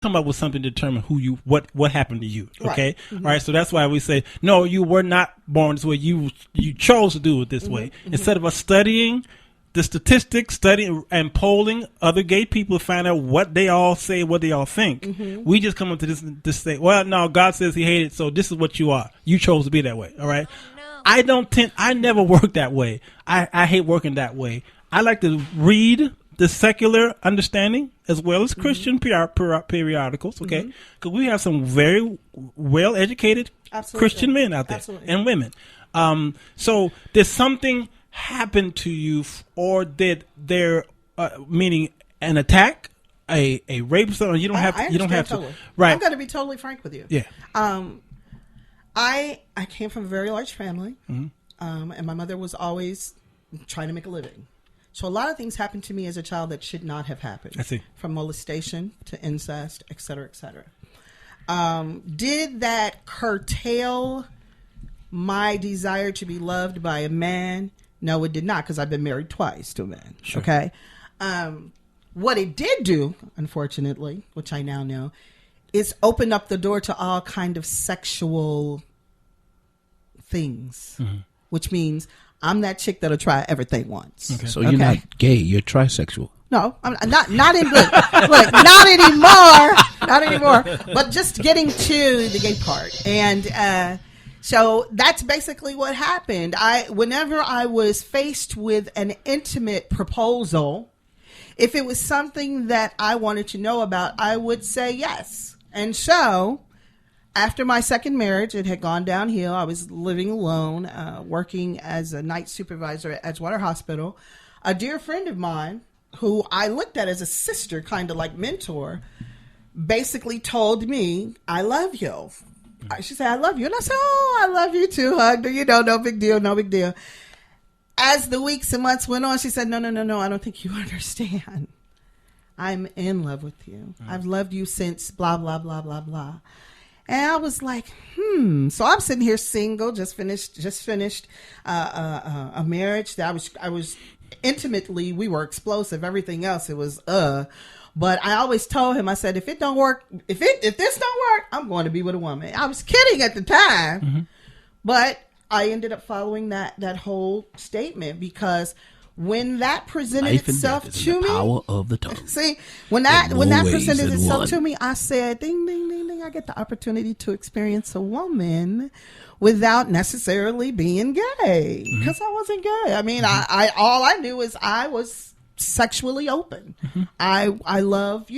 come up with something to determine what happened to you. Okay. Right. All right. So that's why we say, no, you were not born this way. You chose to do it this way. Instead of us studying the statistics, studying and polling other gay people to find out what they all say, what they all think. We just come up to this say, well, no, God says he hated, so this is what you are. You chose to be that way. All right. I never work that way. I hate working that way. I like to read the secular understanding as well as Christian periodicals, okay? Because we have some very well-educated Christian men out there and women. So there's something happened to you, or did there, meaning an attack, a rape, or you don't have to. Totally. Right. I'm going to be totally frank with you. Yeah. I came from a very large family, and my mother was always trying to make a living. So a lot of things happened to me as a child that should not have happened. I see. From molestation to incest, et cetera, et cetera. Did that curtail my desire to be loved by a man? No, it did not, because I've been married twice to a man. Sure. Okay. What it did do, unfortunately, which I now know, is open up the door to all kind of sexual things, which means I'm that chick that'll try everything once. Okay. So you're not gay, you're trisexual. No, I'm not in look, not anymore. Not anymore. But just getting to the gay part. And so that's basically what happened. Whenever I was faced with an intimate proposal, if it was something that I wanted to know about, I would say yes. And so after my second marriage, it had gone downhill. I was living alone, working as a night supervisor at Edgewater Hospital. A dear friend of mine, who I looked at as a sister, kind of like mentor, basically told me, I love you. She said, I love you. And I said, oh, I love you too, Hug. No big deal, no big deal. As the weeks and months went on, she said, no, I don't think you understand. I'm in love with you. I've loved you since blah, blah, blah, blah, blah. And I was like, So I'm sitting here single, just finished a marriage that I was intimately, we were explosive. Everything else, it was But I always told him, I said, if this don't work, I'm going to be with a woman. I was kidding at the time, but I ended up following that whole statement, because when that presented itself to me, the power of the tongue. See, when that presented itself to me, I said, ding, ding, ding, ding. I get the opportunity to experience a woman without necessarily being gay, because I wasn't gay. I mean, I all I knew is I was sexually open. I love,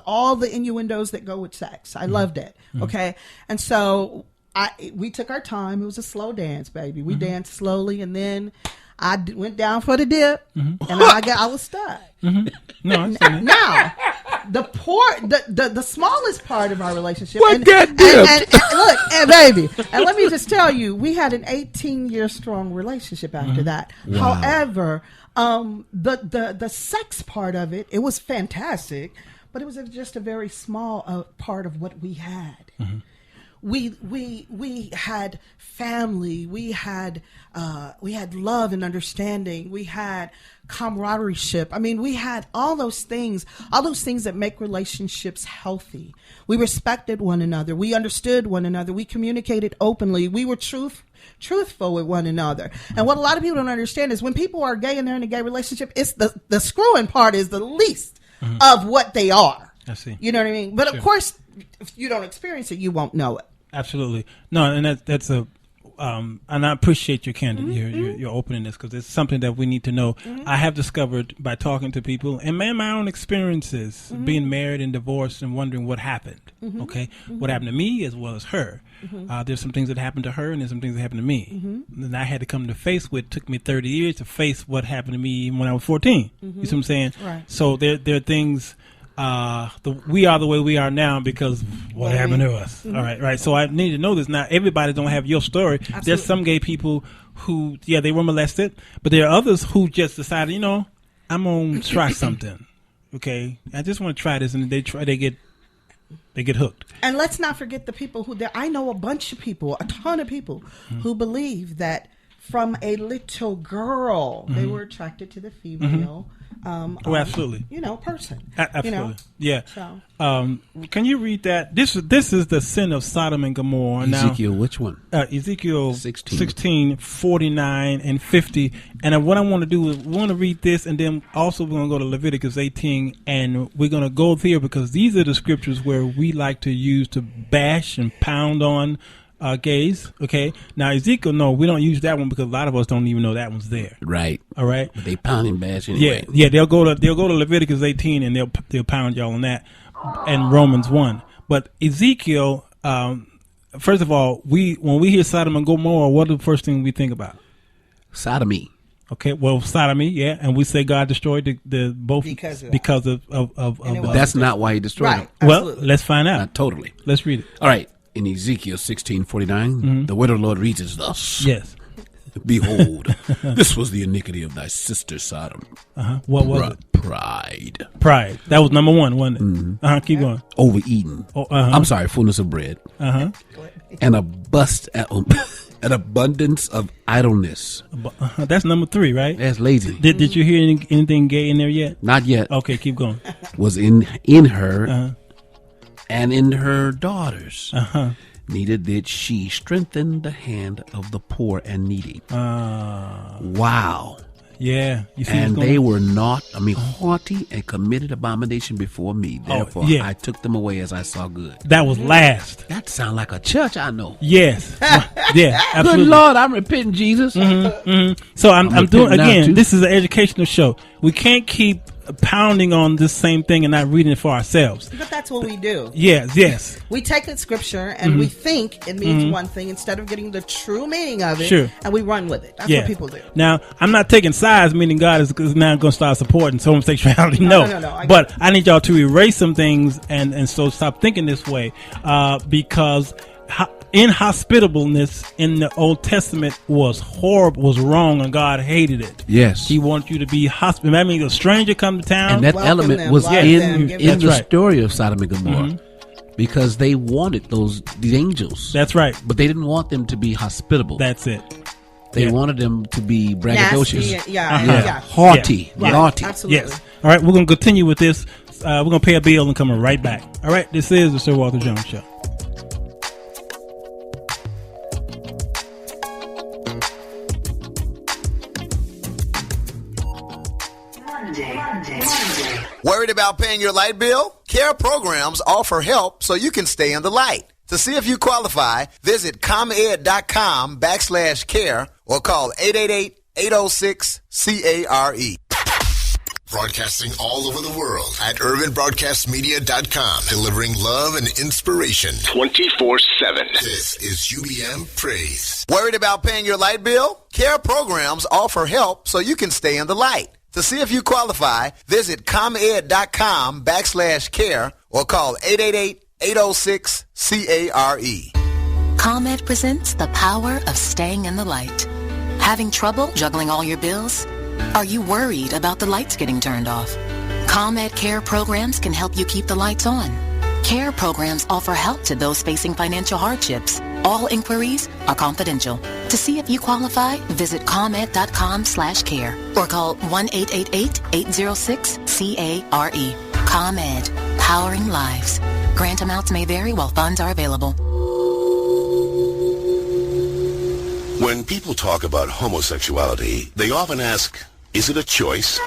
all the innuendos that go with sex. I loved it. Okay. And so we took our time. It was a slow dance, baby. We danced slowly, and then I went down for the dip, and I was stuck. No, now, the smallest part of our relationship. What got dipped? And look, baby, and let me just tell you, we had an 18-year strong relationship after that. Wow. However, the sex part of it was fantastic, but it was just a very small part of what we had. We had family, we had love and understanding, we had camaraderie. I mean, we had all those things that make relationships healthy. We respected one another, we understood one another, we communicated openly, we were truthful with one another. And what a lot of people don't understand is when people are gay and they're in a gay relationship, it's the screwing part is the least of what they are. I see. You know what I mean? But of course, if you don't experience it, you won't know it. Absolutely. No, and that's and I appreciate your candor, your openness, because it's something that we need to know. I have discovered by talking to people and my own experiences, being married and divorced and wondering what happened. Okay, what happened to me as well as her. There's some things that happened to her, and there's some things that happened to me. And I had to come to face with. It took me 30 years to face what happened to me when I was 14. You see what I'm saying? Right. So there are things. We are the way we are now because what happened to us. All right. So I need to know this. Now, everybody don't have your story. Absolutely. There's some gay people who, they were molested, but there are others who just decided, I'm going to try something. Okay. I just want to try this, and they get hooked. And let's not forget the people I know a ton of people who believe that from a little girl, they were attracted to the female absolutely. Person. Absolutely. Yeah. So. Can you read that? This is the sin of Sodom and Gomorrah. Ezekiel, which one? Ezekiel 16, 49 and 50. And what I want to do is we want to read this, and then also we're going to go to Leviticus 18, and we're going to go there because these are the scriptures where we like to use to bash and pound on gays. Okay. Now Ezekiel, no, we don't use that one because a lot of us don't even know that one's there. Right. All right. But they pound and bash anyway. Yeah. They'll go to Leviticus 18 and they'll pound y'all on that, and Romans 1. But Ezekiel, first of all, when we hear Sodom and Gomorrah, what is the first thing we think about? Sodomy. Okay, well, sodomy, yeah, and we say God destroyed the both because of But that's not why he destroyed them. Well, let's find out. Not totally. Let's read it. All right. In Ezekiel 16:49, the word of the Lord reads as thus. Yes. Behold, this was the iniquity of thy sister Sodom. What was it? Pride. Pride. That was number one, wasn't it? Mm-hmm. Keep going. Overeating. I'm sorry, fullness of bread. And an abundance of idleness. That's number 3, right? That's lazy. Did you hear anything gay in there yet? Not yet. Okay, keep going. Was in her and in her daughters. Neither did she strengthen the hand of the poor and needy. Wow. Yeah. You see and they were not, haughty and committed abomination before me. Therefore, I took them away as I saw good. That was last. That sounds like a church I know. Yes. Yeah, absolutely. Good Lord, I'm repenting, Jesus. So I'm doing, again, this is an educational show. We can't keep pounding on this same thing and not reading it for ourselves. But that's what we do. Yes. We take a scripture and we think it means one thing instead of getting the true meaning of it. Sure. And we run with it. That's what people do. Now, I'm not taking sides, meaning God is now going to start supporting homosexuality. No. But I need y'all to erase some things and so stop thinking this way because inhospitableness in the Old Testament was horrible, was wrong, and God hated it. Yes. He wants you to be hospitable. That means a stranger come to town. And that element was in the story of Sodom and Gomorrah. Because they wanted these angels. That's right. But they didn't want them to be hospitable. That's it. They wanted them to be braggadocious. Nasty, haughty. Naughty. Absolutely. Yes. All right, we're going to continue with this. We're going to pay a bill and come right back. All right, this is the Sir Walter Jones Show. Worried about paying your light bill? CARE programs offer help so you can stay in the light. To see if you qualify, visit comed.com/care or call 888-806-CARE. Broadcasting all over the world at urbanbroadcastmedia.com, delivering love and inspiration 24/7. This is UBM Praise. Worried about paying your light bill? CARE programs offer help so you can stay in the light. To see if you qualify, visit comed.com/care or call 888-806-CARE. ComEd presents the power of staying in the light. Having trouble juggling all your bills? Are you worried about the lights getting turned off? ComEd Care programs can help you keep the lights on. Care programs offer help to those facing financial hardships. All inquiries are confidential. To see if you qualify, visit comed.com/care or call 1-888-806-CARE. ComEd, powering lives. Grant amounts may vary while funds are available. When people talk about homosexuality, they often ask, is it a choice?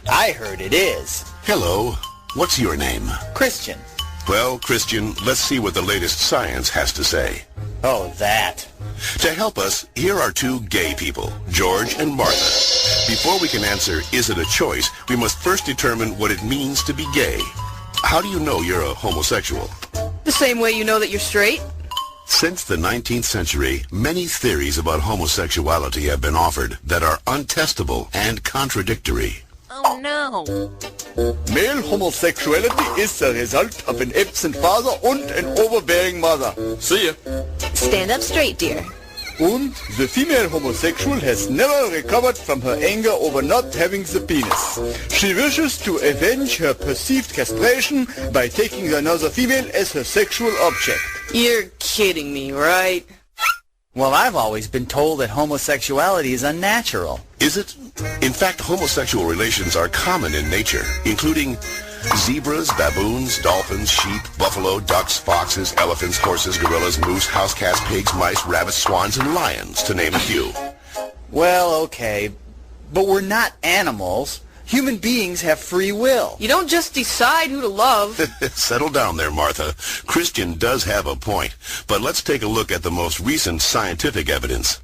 I heard it is. Hello, what's your name? Christian. Well, Christian, let's see what the latest science has to say. Oh, that. To help us, here are two gay people, George and Martha. Before we can answer, is it a choice, we must first determine what it means to be gay. How do you know you're a homosexual? The same way you know that you're straight. Since the 19th century, many theories about homosexuality have been offered that are untestable and contradictory. Oh, no. Male homosexuality is the result of an absent father and an overbearing mother. See ya. Stand up straight, dear. And the female homosexual has never recovered from her anger over not having the penis. She wishes to avenge her perceived castration by taking another female as her sexual object. You're kidding me, right? Well, I've always been told that homosexuality is unnatural. Is it? In fact, homosexual relations are common in nature, including zebras, baboons, dolphins, sheep, buffalo, ducks, foxes, elephants, horses, gorillas, moose, house cats, pigs, mice, rabbits, swans, and lions, to name a few. Well, okay, but we're not animals. Human beings have free will. You don't just decide who to love. Settle down there, Martha. Christian does have a point, but let's take a look at the most recent scientific evidence.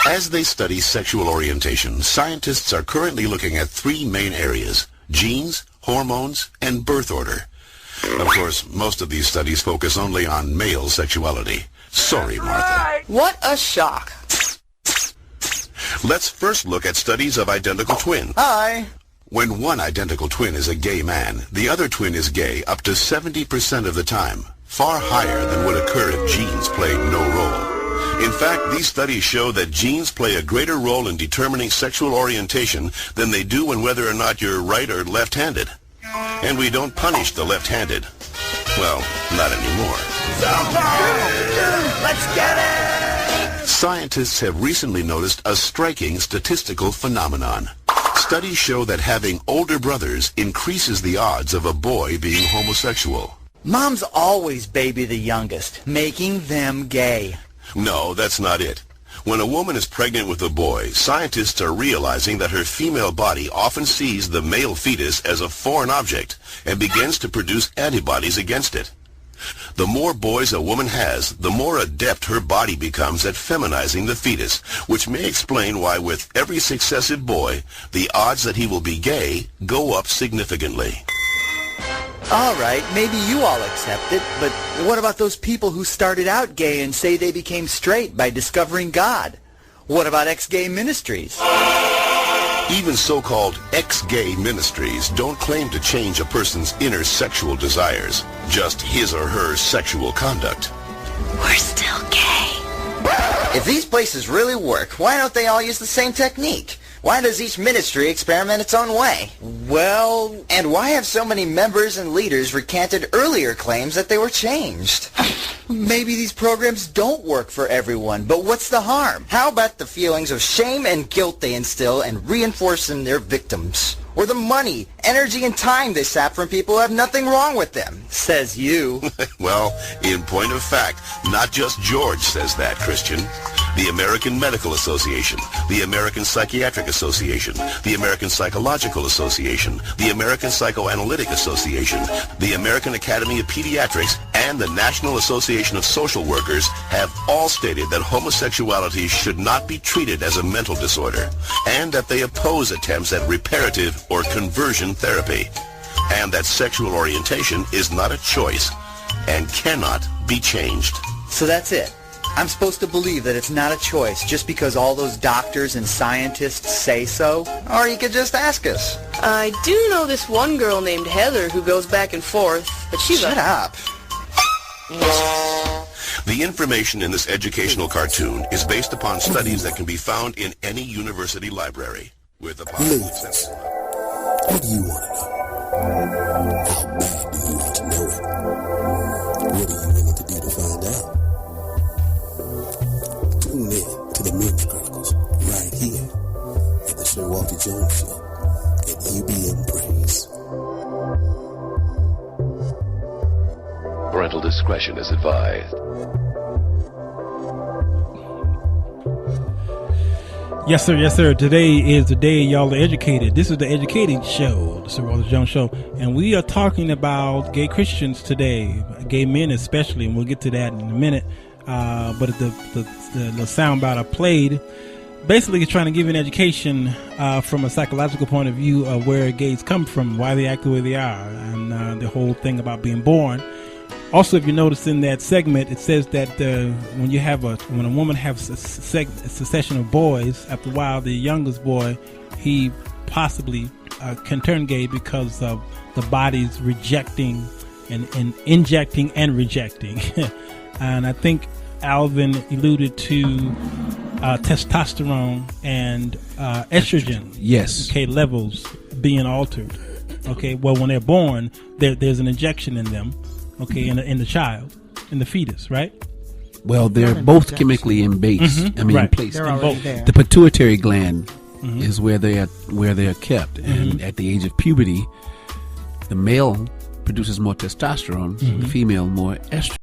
As they study sexual orientation, scientists are currently looking at three main areas: genes, hormones, and birth order. Of course, most of these studies focus only on male sexuality. Sorry, Martha. What a shock. Let's first look at studies of identical twins. Hi. When one identical twin is a gay man, the other twin is gay up to 70% of the time, far higher than would occur if genes played no role. In fact, these studies show that genes play a greater role in determining sexual orientation than they do in whether or not you're right or left-handed. And we don't punish the left-handed. Well, not anymore. Let's get it! Scientists have recently noticed a striking statistical phenomenon. Studies show that having older brothers increases the odds of a boy being homosexual. Moms always baby the youngest, making them gay. No, that's not it. When a woman is pregnant with a boy, scientists are realizing that her female body often sees the male fetus as a foreign object and begins to produce antibodies against it. The more boys a woman has, the more adept her body becomes at feminizing the fetus, which may explain why with every successive boy, the odds that he will be gay go up significantly. All right, maybe you all accept it, but what about those people who started out gay and say they became straight by discovering God? What about ex-gay ministries? Even so-called ex-gay ministries don't claim to change a person's inner sexual desires, just his or her sexual conduct. We're still gay. If these places really work, why don't they all use the same technique? Why does each ministry experiment its own way? Well, and why have so many members and leaders recanted earlier claims that they were changed? maybe these programs don't work for everyone, but what's the harm? How about the feelings of shame and guilt they instill and reinforce in their victims? Or the money, energy, and time they sap from people who have nothing wrong with them? Says you. Well, in point of fact, not just George says that, Christian. The American Medical Association, the American Psychiatric Association, the American Psychological Association, the American Psychoanalytic Association, the American Academy of Pediatrics, and the National Association of Social Workers have all stated that homosexuality should not be treated as a mental disorder, and that they oppose attempts at reparative or conversion therapy, and that sexual orientation is not a choice and cannot be changed. So that's it. I'm supposed to believe that it's not a choice just because all those doctors and scientists say so? Or you could just ask us. I do know this one girl named Heather who goes back and forth, but she's Shut up. The information in this educational cartoon is based upon studies that can be found in any university library, with the possible exception. What do you want to know? How bad do you want to know it? What are you willing to do to find out? Tune in to the Men's Chronicles right here at the Sir Walter Jones Show at UBM Praise. Parental discretion is advised. Yes, sir. Yes, sir. Today is the day y'all are educated. This is the educating show, the Sir Walter Jones Show, and we are talking about gay Christians today, gay men especially, and we'll get to that in a minute. But the soundbite I played basically is trying to give you an education from a psychological point of view of where gays come from, why they act the way they are, and the whole thing about being born. Also, if you notice in that segment, it says that when a woman has a succession of boys, after a while, the youngest boy, he possibly can turn gay because of the body's rejecting and injecting and rejecting. And I think Alvin alluded to testosterone and estrogen. Yes. Okay, levels being altered. Okay, well, when they're born, there's an injection in them. Okay, in the child, in the fetus, right? Well, they're both chemically in base. I mean, in place. They're already there. The pituitary gland is where they're kept, and at the age of puberty, the male produces more testosterone, the female more estrogen.